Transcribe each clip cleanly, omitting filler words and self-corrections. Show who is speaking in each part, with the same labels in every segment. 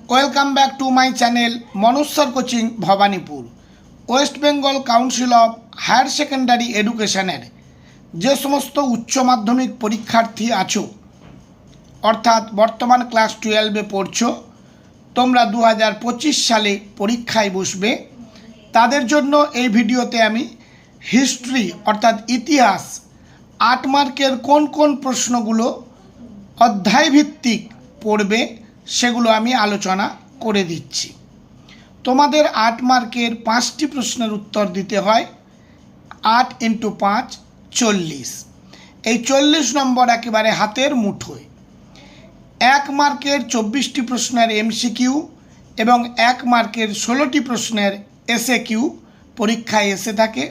Speaker 1: Welcome back to my channel Manoj sir coaching Bhowanipore. West Bengal council of higher secondary এডুকেশনের যে সমস্ত উচ্চ মাধ্যমিক পরীক্ষার্থী আছো, অর্থাৎ বর্তমান ক্লাস 12-এ পড়ছো, তোমরা 2025 সালে পরীক্ষায় বসবে, তাদের জন্য এই ভিডিওতে আমি হিস্ট্রি অর্থাৎ ইতিহাস 8 মার্কের কোন কোন প্রশ্নগুলো অধ্যায়ভিত্তিক পড়বে সেগুলো আমি আলোচনা করে দিচ্ছি। তোমাদের 8 মার্কের 5টি প্রশ্নের উত্তর দিতে হয়। 8 × 5 40। এই 40 নম্বর একেবারে হাতের মুঠোয়। 1 মার্কের 24টি প্রশ্নের এমসিকিউ এবং 1 মার্কের 16টি প্রশ্নের এসএকিউ পরীক্ষায় এসে থাকে।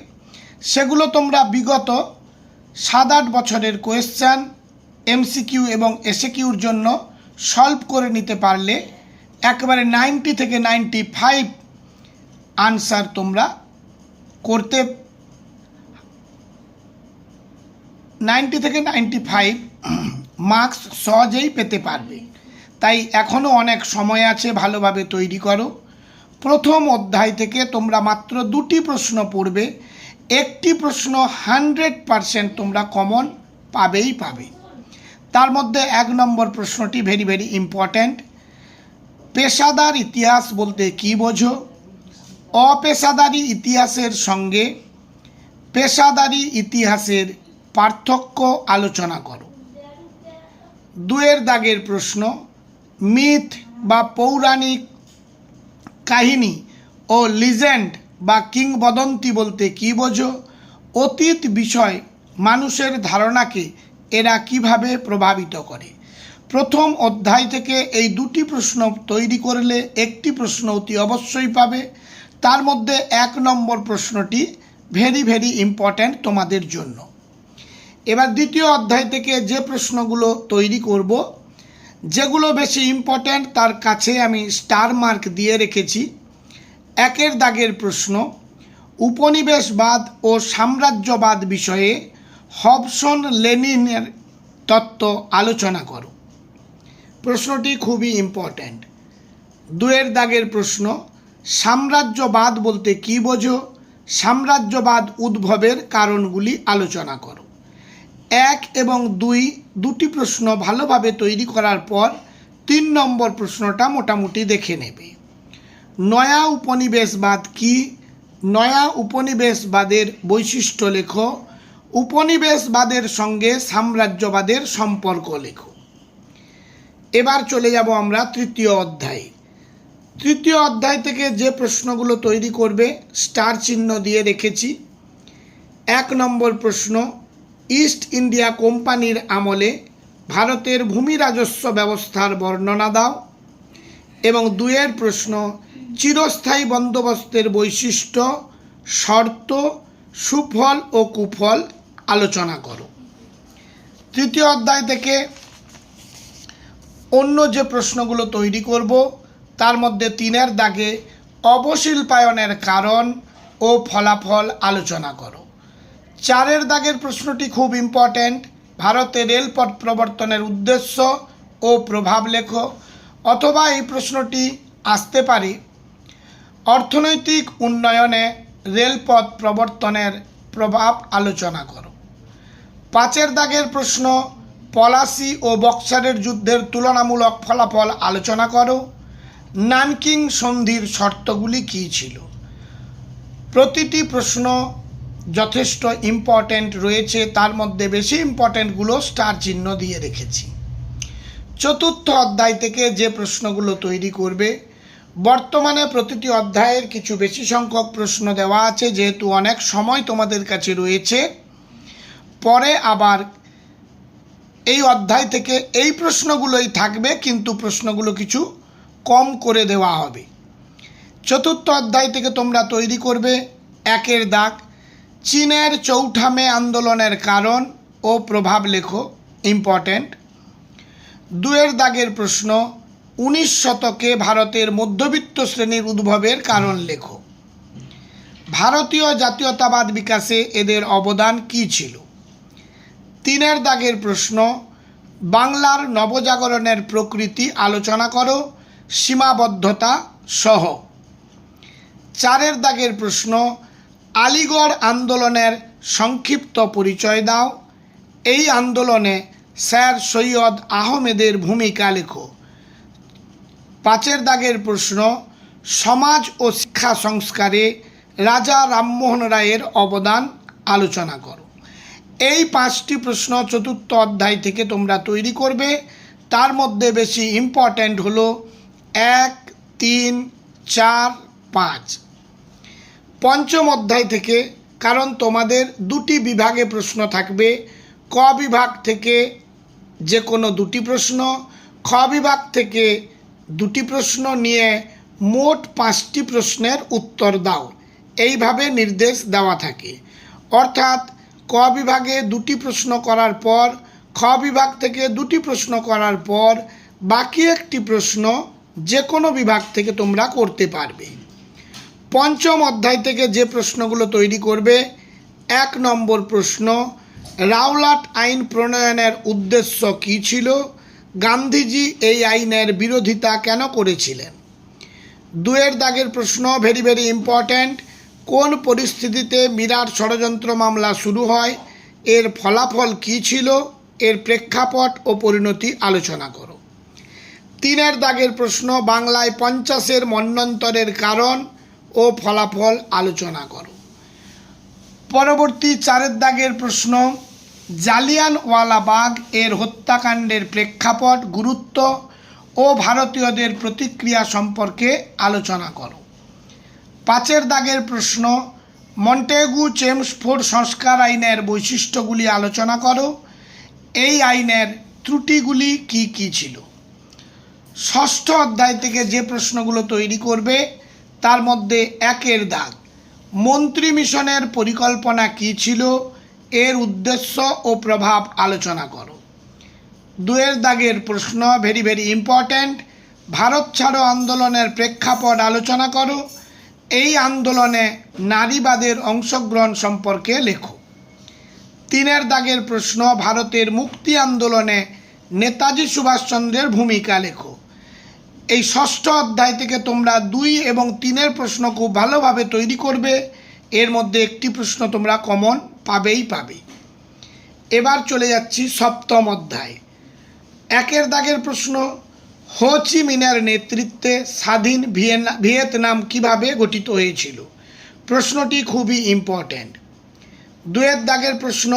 Speaker 1: সেগুলো তোমরা বিগত 7-8 বছরের কোয়েশ্চেন এমসিকিউ এবং এসএকিউর জন্য সলভ করে নিতে পারলে একেবারে 90 থেকে 95 আনসার তোমরা করতে 90 থেকে 95 মার্কস সহজেই পেতে পারবে। তাই এখনও অনেক সময় আছে, ভালোভাবে তৈরি করো। প্রথম অধ্যায় থেকে তোমরা মাত্র 2টি প্রশ্ন পড়বে, একটি প্রশ্ন 100% তোমরা কমন পাবেই পাবে। তার মধ্যে 1 নম্বর প্রশ্নটি ভেরি ইম্পর্ট্যান্ট। পেশাদার ইতিহাস বলতে কী বোঝো? অপেশাদারি ইতিহাসের সঙ্গে পেশাদারি ইতিহাসের পার্থক্য আলোচনা করো। 2-এর দাগের প্রশ্ন, মিথ বা পৌরাণিক কাহিনী ও লিজেন্ড বা কিংবদন্তি বলতে কী বোঝো? অতীত বিষয় মানুষের ধারণাকে এরা কিভাবে প্রভাবিত করে? প্রথম অধ্যায় থেকে এই 2টি প্রশ্ন তৈরি করলে একটি প্রশ্ন অতি অবশ্যই পাবে। তার মধ্যে 1 নম্বর প্রশ্নটি ভেরি ইম্পর্ট্যান্ট তোমাদের জন্য। এবার দ্বিতীয় অধ্যায় থেকে যে প্রশ্নগুলো তৈরি করব, যেগুলো বেশি ইম্পর্ট্যান্ট তার কাছে আমি স্টার মার্ক দিয়ে রেখেছি। 1-এর দাগের প্রশ্ন, উপনিবেশবাদ ও সাম্রাজ্যবাদ বিষয়ে হবসন লেনিনের তত্ত্ব আলোচনা করো। প্রশ্নটি খুবই ইম্পর্ট্যান্ট। 2-এর দাগের প্রশ্ন, সাম্রাজ্যবাদ বলতে কী বোঝো? সাম্রাজ্যবাদ উদ্ভবের কারণগুলি আলোচনা করো। 1 এবং 2 দুটি প্রশ্ন ভালোভাবে তৈরি করার পর 3 নম্বর প্রশ্নটা মোটামুটি দেখে নেবে। নয়া উপনিবেশবাদ কি? নয়া উপনিবেশবাদের বৈশিষ্ট্য লেখো। উপনিবেশবাদের সঙ্গে সাম্রাজ্যবাদের সম্পর্ক লেখো। এবার চলে যাব আমরা 3য় অধ্যায়ে। 3য় অধ্যায় থেকে যে প্রশ্নগুলো তৈরি করবে স্টার চিহ্ন দিয়ে রেখেছি। 1 নম্বর প্রশ্ন, ইস্ট ইন্ডিয়া কোম্পানির আমলে ভারতের ভূমি রাজস্ব ব্যবস্থার বর্ণনা দাও। এবং 2-এর প্রশ্ন, চিরস্থায়ী বন্দোবস্তের বৈশিষ্ট্য, শর্ত, সুফল ও কুফল আলোচনা করো। 3য় অধ্যায় থেকে অন্য যে প্রশ্নগুলো তৈরি করব তার মধ্যে 3-এর দাগে অবশিল্পায়নের কারণ ও ফলাফল আলোচনা করো। 4-এর দাগের প্রশ্নটি খুব ইম্পর্ট্যান্ট। ভারতে রেলপথ প্রবর্তনের উদ্দেশ্য ও প্রভাব লেখো। অথবা এই প্রশ্নটি আসতে পারে, অর্থনৈতিক উন্নয়নে রেলপথ প্রবর্তনের প্রভাব আলোচনা করো। 5-এর দাগের প্রশ্ন, পলাশী ও বক্সারের যুদ্ধের তুলনামূলক ফলাফল আলোচনা করো। নানকিং সন্ধির শর্তগুলি কী ছিল? প্রতিটি প্রশ্ন যথেষ্ট ইম্পর্ট্যান্ট রয়েছে, তার মধ্যে বেশি ইম্পর্ট্যান্টগুলো স্টার চিহ্ন দিয়ে রেখেছি। 4র্থ অধ্যায় থেকে যে প্রশ্নগুলো তৈরি করবে, বর্তমানে প্রতিটি অধ্যায়ের কিছু বেশি সংখ্যক প্রশ্ন দেওয়া আছে, যেহেতু অনেক সময় তোমাদের কাছে রয়েছে। পরে আবার এই অধ্যায় থেকে এই প্রশ্নগুলোই থাকবে, কিন্তু প্রশ্নগুলো কিছু কম করে দেওয়া হবে। 4র্থ অধ্যায় থেকে তোমরা তৈরি করবে 1-এর দাগ, চীনের চৌঠা মে আন্দোলনের কারণ ও প্রভাব লেখো, ইম্পর্ট্যান্ট। 2-এর দাগের প্রশ্ন, 19 শতকে ভারতের মধ্যবিত্ত শ্রেণীর উদ্ভবের কারণ লেখো। ভারতীয় জাতীয়তাবাদ বিকাশে এদের অবদান কী ছিল? 3-এর দাগের প্রশ্ন, বাংলার নবজাগরণের প্রকৃতি আলোচনা করো। সীমাবদ্ধতা সহ। 4 দাগের প্রশ্ন, আলিগড় আন্দোলনের সংক্ষিপ্ত পরিচয় দাও। এই আন্দোলনে স্যার সৈয়দ আহমেদের ভূমিকা লেখো। 5 দাগের প্রশ্ন, সমাজ ও শিক্ষা সংস্কারে রাজা রামমোহন রায়ের অবদান আলোচনা করো। এই 5টি প্রশ্ন 4র্থ অধ্যায় থেকে তোমরা তৈরি করবে। তার মধ্যে বেশি ইম্পর্ট্যান্ট হলো 1, 3, 4, 5। 5ম অধ্যায় থেকে, কারণ তোমাদের 2টি বিভাগে প্রশ্ন থাকবে। ক বিভাগ থেকে যে কোনো 2টি প্রশ্ন, খ বিভাগ থেকে 2টি প্রশ্ন নিয়ে মোট 5টি প্রশ্নের উত্তর দাও, এইভাবে নির্দেশ দেওয়া থাকে। অর্থাৎ ক বিভাগে 2টি প্রশ্ন করার পর, খ বিভাগ থেকে 2টি প্রশ্ন করার পর বাকি একটি প্রশ্ন যে কোনো বিভাগ থেকে তোমরা করতে পারবে। 5ম অধ্যায় থেকে যে প্রশ্নগুলো তৈরি করবে, 1 নম্বর প্রশ্ন, রাওলাট আইন প্রণয়নের উদ্দেশ্য কী ছিল? গান্ধীজি এই আইনের বিরোধিতা কেন করেছিলেন? 2 দাগের প্রশ্ন, ভেরি ভেরি ইম্পর্ট্যান্ট, কোন পরিস্থিতিতে মিরাট ষড়যন্ত্র মামলা শুরু হয়? এর ফলাফল কী ছিল? এর প্রেক্ষাপট ও পরিণতি আলোচনা করো। 3 দাগের প্রশ্ন, বাংলায় 50-এর মন্বন্তরের কারণ ও ফলাফল আলোচনা করো। পরবর্তী 4 দাগের প্রশ্ন, জালিয়ানওয়ালাবাগ এর হত্যাকাণ্ডের প্রেক্ষাপট, গুরুত্ব ও ভারতীয়দের প্রতিক্রিয়া সম্পর্কে আলোচনা করো। 5 দাগের প্রশ্ন, মন্টেগু চেমসফোর্ড সংস্কার আইনের বৈশিষ্ট্যগুলি আলোচনা করো। এই আইনের ত্রুটিগুলি কি কি ছিল? 6ষ্ঠ অধ্যায় থেকে যে প্রশ্নগুলো তৈরি করবে, তার মধ্যে 1 দাগ, মন্ত্রী মিশনের পরিকল্পনা কী ছিল? এর উদ্দেশ্য ও প্রভাব আলোচনা করো। 2 দাগের প্রশ্ন, ভেরি ভেরি ইম্পর্ট্যান্ট, ভারত ছাড়ো আন্দোলনের প্রেক্ষাপট আলোচনা করো। এই আন্দোলনে নারীবাদের অংশগ্রহণ সম্পর্কে লেখো। 3 দাগের প্রশ্ন, ভারতের মুক্তি আন্দোলনে নেতাজি সুভাষচন্দ্রের ভূমিকা লেখো। এই 6ষ্ঠ অধ্যায় থেকে তোমরা 2 এবং 3 প্রশ্ন খুব ভালোভাবে তৈরি করবে। এর মধ্যে একটি প্রশ্ন তোমরা কমন পাবেই পাবে। এবার চলে যাচ্ছি 7ম অধ্যায়। 1 দাগের প্রশ্ন, হো চি মিনের নেতৃত্বে স্বাধীন ভিয়েতনাম কিভাবে গঠিত হয়েছিল? প্রশ্নটি খুবই ইম্পর্ট্যান্ট। 2 দাগের প্রশ্ন,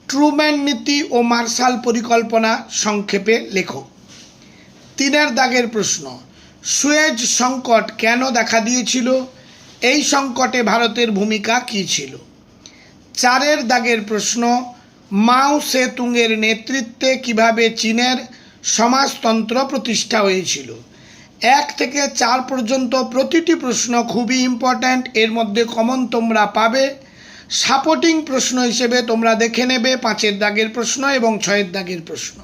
Speaker 1: ট্রুম্যান নীতি ও মার্শাল পরিকল্পনা সংক্ষেপে লেখো। 3 দাগের প্রশ্ন, সুয়েজ সংকট কেন দেখা দিয়েছিল? এই সংকটে ভারতের ভূমিকা কী ছিল? 4 দাগের প্রশ্ন, মাও সেতুংয়ের নেতৃত্বে কিভাবে চীনের সমাজতন্ত্র প্রতিষ্ঠা হয়েছিল? 1 থেকে 4 পর্যন্ত প্রতিটি প্রশ্ন খুবই ইম্পর্ট্যান্ট। এর মধ্যে কমন তোমরা পাবে। সাপোর্টিং প্রশ্ন হিসেবে তোমরা দেখে নেবে 5 দাগের প্রশ্ন এবং 6 দাগের প্রশ্ন।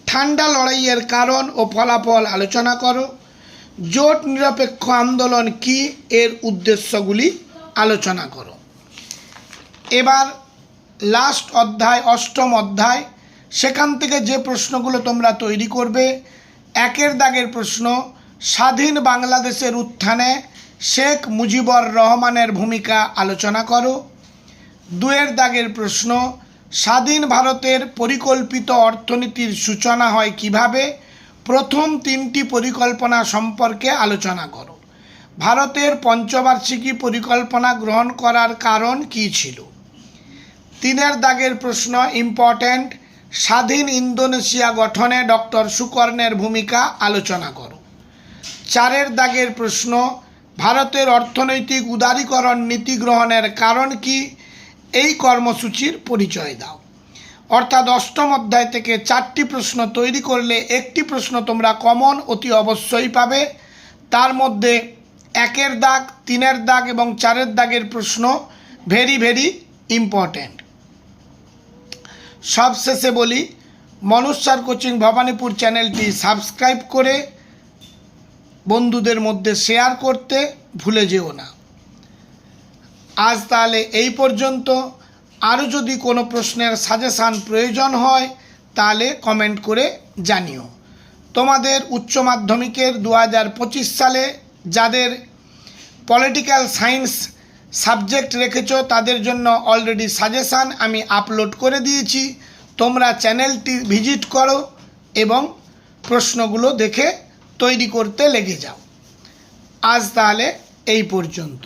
Speaker 1: ঠান্ডা লড়াইয়ের কারণ ও ফলাফল আলোচনা করো। জোট নিরপেক্ষ আন্দোলন কি? এর উদ্দেশ্যগুলি আলোচনা করো। এবার লাস্ট অধ্যায়, 8ম অধ্যায়, সেখান থেকে যে প্রশ্নগুলো তোমরা তৈরি করবে, 1 দাগের প্রশ্ন, স্বাধীন বাংলাদেশের উত্থানে শেখ মুজিবুর রহমানের ভূমিকা আলোচনা করো। 2 দাগের প্রশ্ন, স্বাধীন ভারতের পরিকল্পিত অর্থনীতির সূচনা হয় কিভাবে? প্রথম 3টি পরিকল্পনা সম্পর্কে আলোচনা করো। ভারতের পঞ্চবার্ষিকী পরিকল্পনা গ্রহণ করার কারণ কী ছিল? 3 দাগের প্রশ্ন ইম্পর্ট্যান্ট, স্বাধীন ইন্দোনেশিয়া গঠনে ডক্টর সুকর্ণের ভূমিকা আলোচনা করো। 4 দাগের প্রশ্ন, ভারতের অর্থনৈতিক উদারীকরণ নীতি গ্রহণের কারণ কি? এই কর্মসূচির পরিচয় দাও। অর্থাৎ 8ম অধ্যায় থেকে 4টি প্রশ্ন তৈরি করলে একটি প্রশ্ন তোমরা কমন অতি অবশ্যই পাবে। তার মধ্যে 1 দাগ, 3 দাগ এবং 4 দাগের প্রশ্ন ভেরি ভেরি ইম্পর্ট্যান্ট। সবশেষে বলি, মনোজ স্যার কোচিং ভবানীপুর চ্যানেলটি সাবস্ক্রাইব করে বন্ধুদের মধ্যে শেয়ার করতে ভুলে যেও না। আজ তাহলে এই পর্যন্ত। আরও যদি কোনো প্রশ্নের সাজেশান প্রয়োজন হয় তাহলে কমেন্ট করে জানিও। তোমাদের উচ্চ মাধ্যমিকের 2025 সালে যাদের পলিটিক্যাল সায়েন্স সাবজেক্ট রেখেছো তাদের জন্য অলরেডি সাজেশান আমি আপলোড করে দিয়েছি। তোমরা চ্যানেলটি ভিজিট করো এবং প্রশ্নগুলো দেখে তৈরি করতে লেগে যাও। আজ তাহলে এই পর্যন্ত।